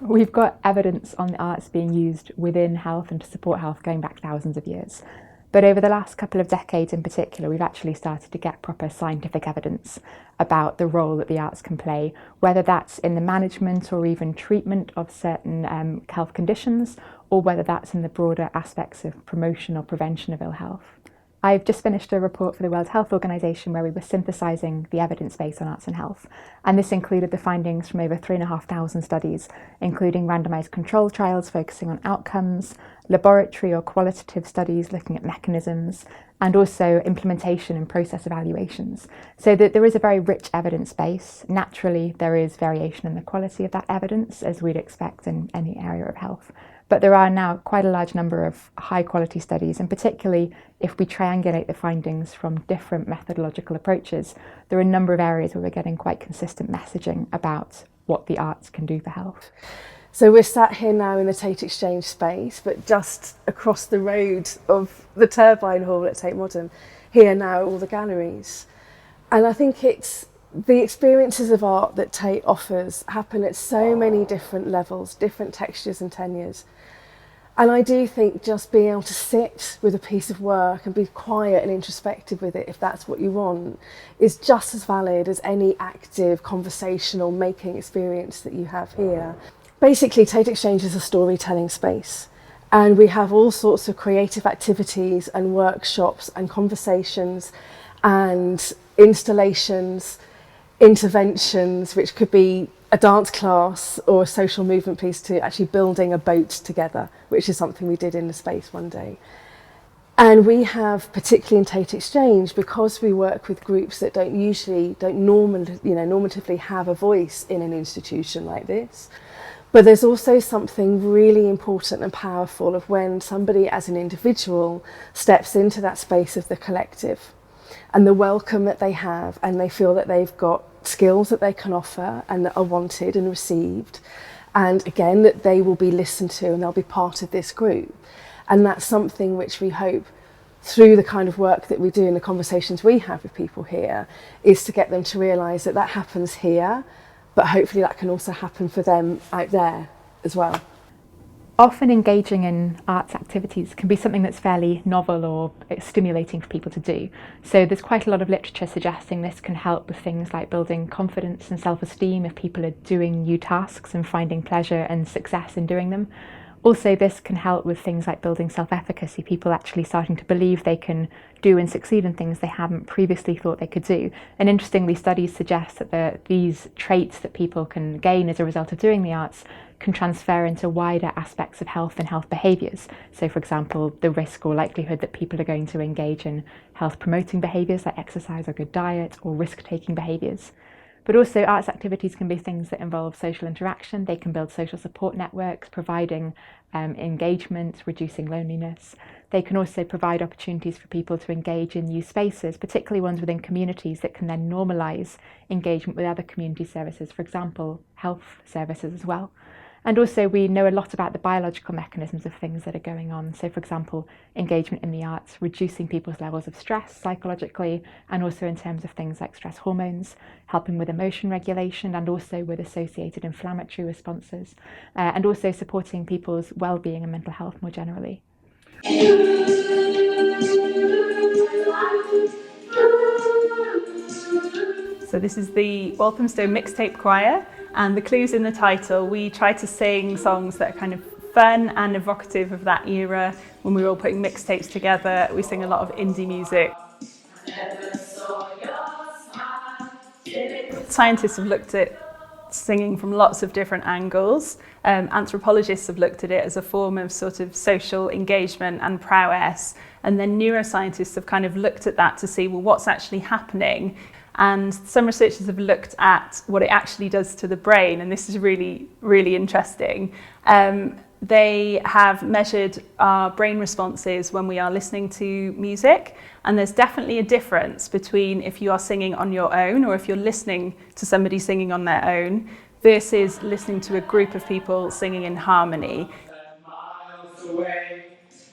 We've got evidence on the arts being used within health and to support health going back thousands of years. But over the last couple of decades in particular, we've actually started to get proper scientific evidence about the role that the arts can play, whether that's in the management or even treatment of certain health conditions, or whether that's in the broader aspects of promotion or prevention of ill health. I've just finished a report for the World Health Organization where we were synthesising the evidence base on arts and health, and this included the findings from over 3,500 studies, including randomised control trials focusing on outcomes, laboratory or qualitative studies looking at mechanisms, and also implementation and process evaluations. So that there is a very rich evidence base. Naturally, there is variation in the quality of that evidence, as we'd expect in any area of health. But there are now quite a large number of high quality studies, and particularly if we triangulate the findings from different methodological approaches, there are a number of areas where we're getting quite consistent messaging about what the arts can do for health. So we're sat here now in the Tate Exchange space, but just across the road of the Turbine Hall at Tate Modern, here now are all the galleries. And I think it's the experiences of art that Tate offers happen at so many different levels, different textures and tenures. And I do think just being able to sit with a piece of work and be quiet and introspective with it, if that's what you want, is just as valid as any active conversational making experience that you have here. Basically, Tate Exchange is a storytelling space, and we have all sorts of creative activities and workshops and conversations and installations, interventions, which could be a dance class or a social movement piece, to actually building a boat together, which is something we did in the space one day. And we have, particularly in Tate Exchange, because we work with groups that don't normatively have a voice in an institution like this. But there's also something really important and powerful of when somebody as an individual steps into that space of the collective and the welcome that they have, and they feel that they've got skills that they can offer and that are wanted and received, and again that they will be listened to and they'll be part of this group. And that's something which we hope, through the kind of work that we do and the conversations we have with people here, is to get them to realise that that happens here, but hopefully that can also happen for them out there as well. Often engaging in arts activities can be something that's fairly novel or stimulating for people to do. So there's quite a lot of literature suggesting this can help with things like building confidence and self-esteem if people are doing new tasks and finding pleasure and success in doing them. Also, this can help with things like building self-efficacy, people actually starting to believe they can do and succeed in things they haven't previously thought they could do. And interestingly, studies suggest that these traits that people can gain as a result of doing the arts can transfer into wider aspects of health and health behaviours. So, for example, the risk or likelihood that people are going to engage in health-promoting behaviours like exercise or good diet, or risk-taking behaviours. But also, arts activities can be things that involve social interaction. They can build social support networks, providing engagement, reducing loneliness. They can also provide opportunities for people to engage in new spaces, particularly ones within communities that can then normalise engagement with other community services, for example, health services as well. And also, we know a lot about the biological mechanisms of things that are going on. So, for example, engagement in the arts, reducing people's levels of stress psychologically, and also in terms of things like stress hormones, helping with emotion regulation, and also with associated inflammatory responses, and also supporting people's well-being and mental health more generally. So this is the Walthamstow Mixtape Choir, and the clues in the title. We try to sing songs that are kind of fun and evocative of that era. When we were all putting mixtapes together, we sing a lot of indie music. Scientists have looked at singing from lots of different angles. Anthropologists have looked at it as a form of sort of social engagement and prowess. And then neuroscientists have kind of looked at that to see, well, what's actually happening? And some researchers have looked at what it actually does to the brain, and this is really, really interesting. They have measured our brain responses when we are listening to music, and there's definitely a difference between if you are singing on your own or if you're listening to somebody singing on their own versus listening to a group of people singing in harmony.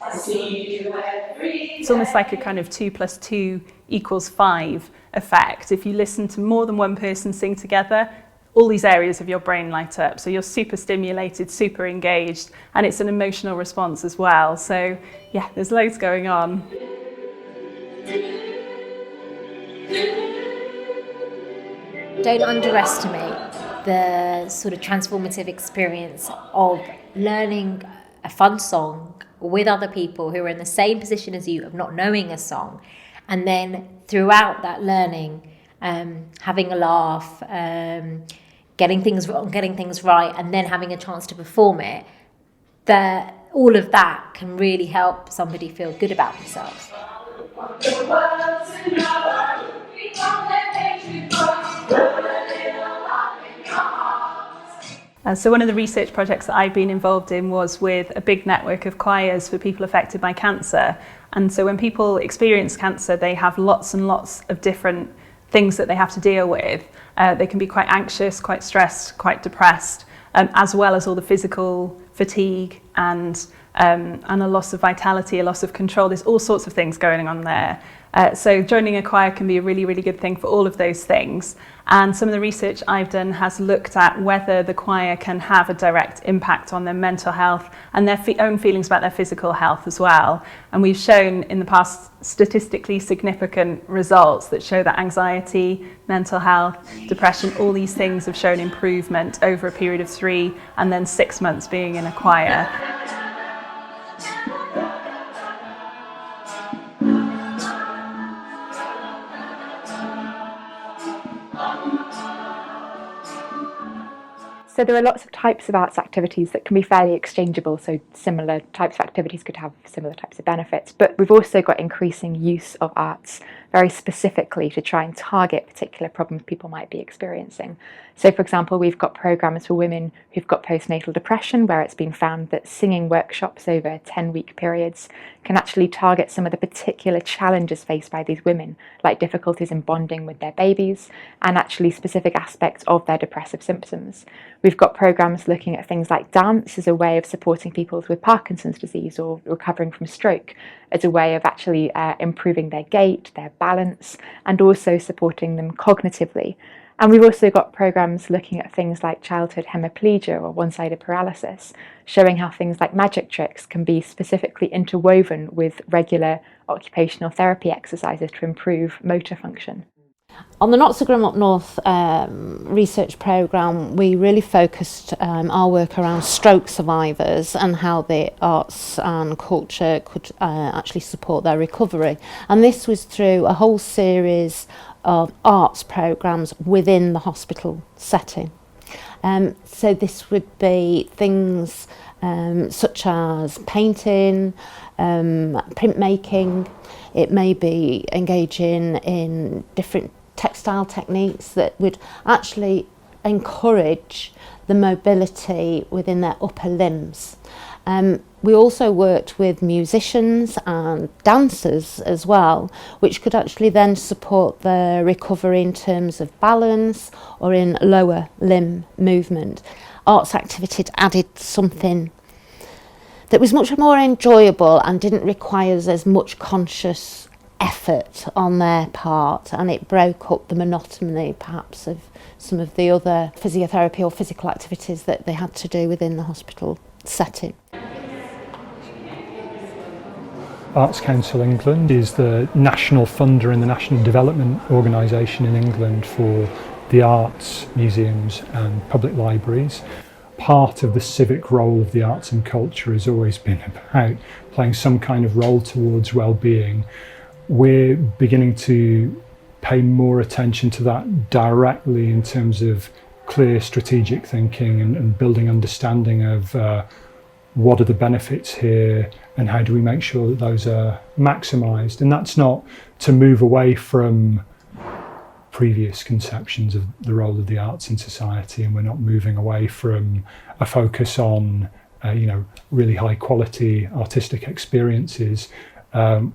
It's almost like a kind of 2 + 2 = 5 effect. If you listen to more than one person sing together, all these areas of your brain light up. So you're super stimulated, super engaged, and it's an emotional response as well. So yeah, there's loads going on. Don't underestimate the sort of transformative experience of learning a fun song with other people who are in the same position as you of not knowing a song, and then throughout that learning, having a laugh, getting things wrong, getting things right, and then having a chance to perform it. All of that can really help somebody feel good about themselves. So one of the research projects that I've been involved in was with a big network of choirs for people affected by cancer. And so when people experience cancer, they have lots and lots of different things that they have to deal with. They can be quite anxious, quite stressed, quite depressed, as well as all the physical fatigue and a loss of vitality, a loss of control. There's all sorts of things going on there. So joining a choir can be a really, really good thing for all of those things. And some of the research I've done has looked at whether the choir can have a direct impact on their mental health and their own feelings about their physical health as well. And we've shown in the past statistically significant results that show that anxiety, mental health, depression, all these things have shown improvement over a period of 3 and then 6 months being in a choir. So there are lots of types of arts activities that can be fairly exchangeable, so similar types of activities could have similar types of benefits, but we've also got increasing use of arts very specifically to try and target particular problems people might be experiencing. So for example, we've got programs for women who've got postnatal depression, where it's been found that singing workshops over 10-week periods can actually target some of the particular challenges faced by these women, like difficulties in bonding with their babies and actually specific aspects of their depressive symptoms. We've got programs looking at things like dance as a way of supporting people with Parkinson's disease or recovering from stroke, as a way of actually improving their gait, their balance, and also supporting them cognitively. And we've also got programs looking at things like childhood hemiplegia or one-sided paralysis, showing how things like magic tricks can be specifically interwoven with regular occupational therapy exercises to improve motor function. On the Not So Grim Up North research programme, we really focused our work around stroke survivors and how the arts and culture could actually support their recovery. And this was through a whole series of arts programmes within the hospital setting. So this would be things such as painting, printmaking. It may be engaging in different textile techniques that would actually encourage the mobility within their upper limbs. We also worked with musicians and dancers as well, which could actually then support their recovery in terms of balance or in lower limb movement. Arts activity added something that was much more enjoyable and didn't require as much conscious effort on their part, and it broke up the monotony perhaps of some of the other physiotherapy or physical activities that they had to do within the hospital setting. Arts Council England is the national funder and the national development organisation in England for the arts, museums and public libraries. Part of the civic role of the arts and culture has always been about playing some kind of role towards well-being. We're beginning to pay more attention to that directly in terms of clear strategic thinking and building understanding of what are the benefits here and how do we make sure that those are maximised. And that's not to move away from previous conceptions of the role of the arts in society, and we're not moving away from a focus on really high quality artistic experiences.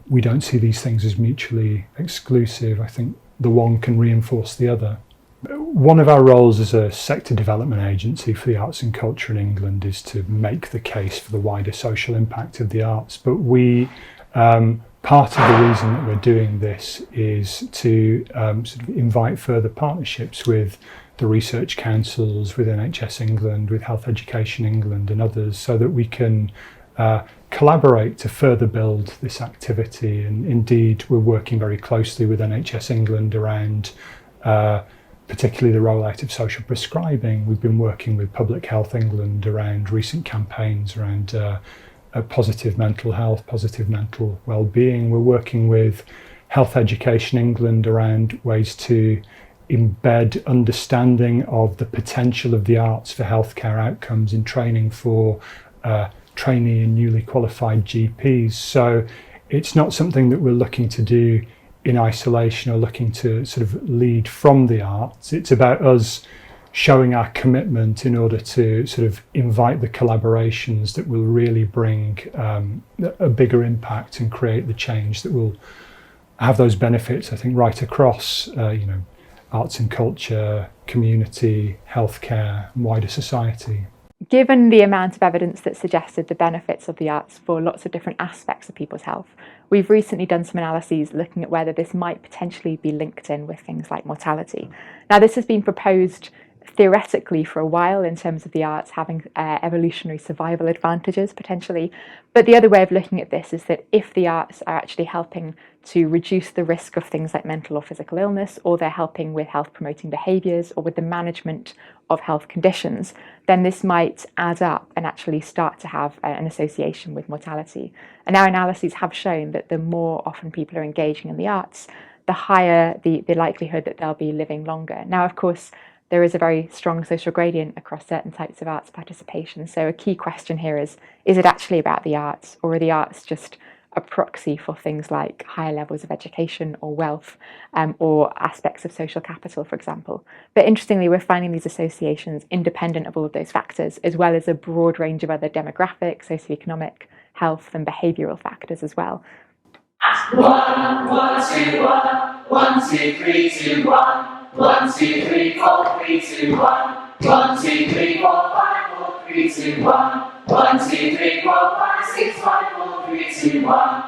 We don't see these things as mutually exclusive. I think the one can reinforce the other. One of our roles as a sector development agency for the arts and culture in England is to make the case for the wider social impact of the arts. But part of the reason that we're doing this is to sort of invite further partnerships with the research councils, with NHS England, with Health Education England and others, so that we can collaborate to further build this activity. And indeed, we're working very closely with NHS England around particularly the rollout of social prescribing. We've been working with Public Health England around recent campaigns around positive mental health, positive mental wellbeing. We're working with Health Education England around ways to embed understanding of the potential of the arts for healthcare outcomes in training for trainee and newly qualified GPs. So it's not something that we're looking to do in isolation or looking to sort of lead from the arts. It's about us showing our commitment in order to sort of invite the collaborations that will really bring a bigger impact and create the change that will have those benefits, I think, right across arts and culture, community, healthcare, and wider society. Given the amount of evidence that suggested the benefits of the arts for lots of different aspects of people's health, we've recently done some analyses looking at whether this might potentially be linked in with things like mortality. Now, this has been proposed theoretically for a while in terms of the arts having evolutionary survival advantages potentially, but the other way of looking at this is that if the arts are actually helping to reduce the risk of things like mental or physical illness, or they're helping with health promoting behaviours or with the management of health conditions, then this might add up and actually start to have an association with mortality. And our analyses have shown that the more often people are engaging in the arts, the higher the likelihood that they'll be living longer. Now, of course, there is a very strong social gradient across certain types of arts participation. So a key question here is it actually about the arts, or are the arts just a proxy for things like higher levels of education or wealth, or aspects of social capital, for example? But interestingly, we're finding these associations independent of all of those factors, as well as a broad range of other demographic, socioeconomic, health and behavioural factors as well. 1, 1, 2, 1, 1, 2, 3, 2, 1. 1, 2, 3, 4, 3, 2, 1. 1, 2, 3, 4, 5, 4, 3, 2, 1. 1, 2, 3, 4, 5, 6, 5, 4, 3, 2, 1.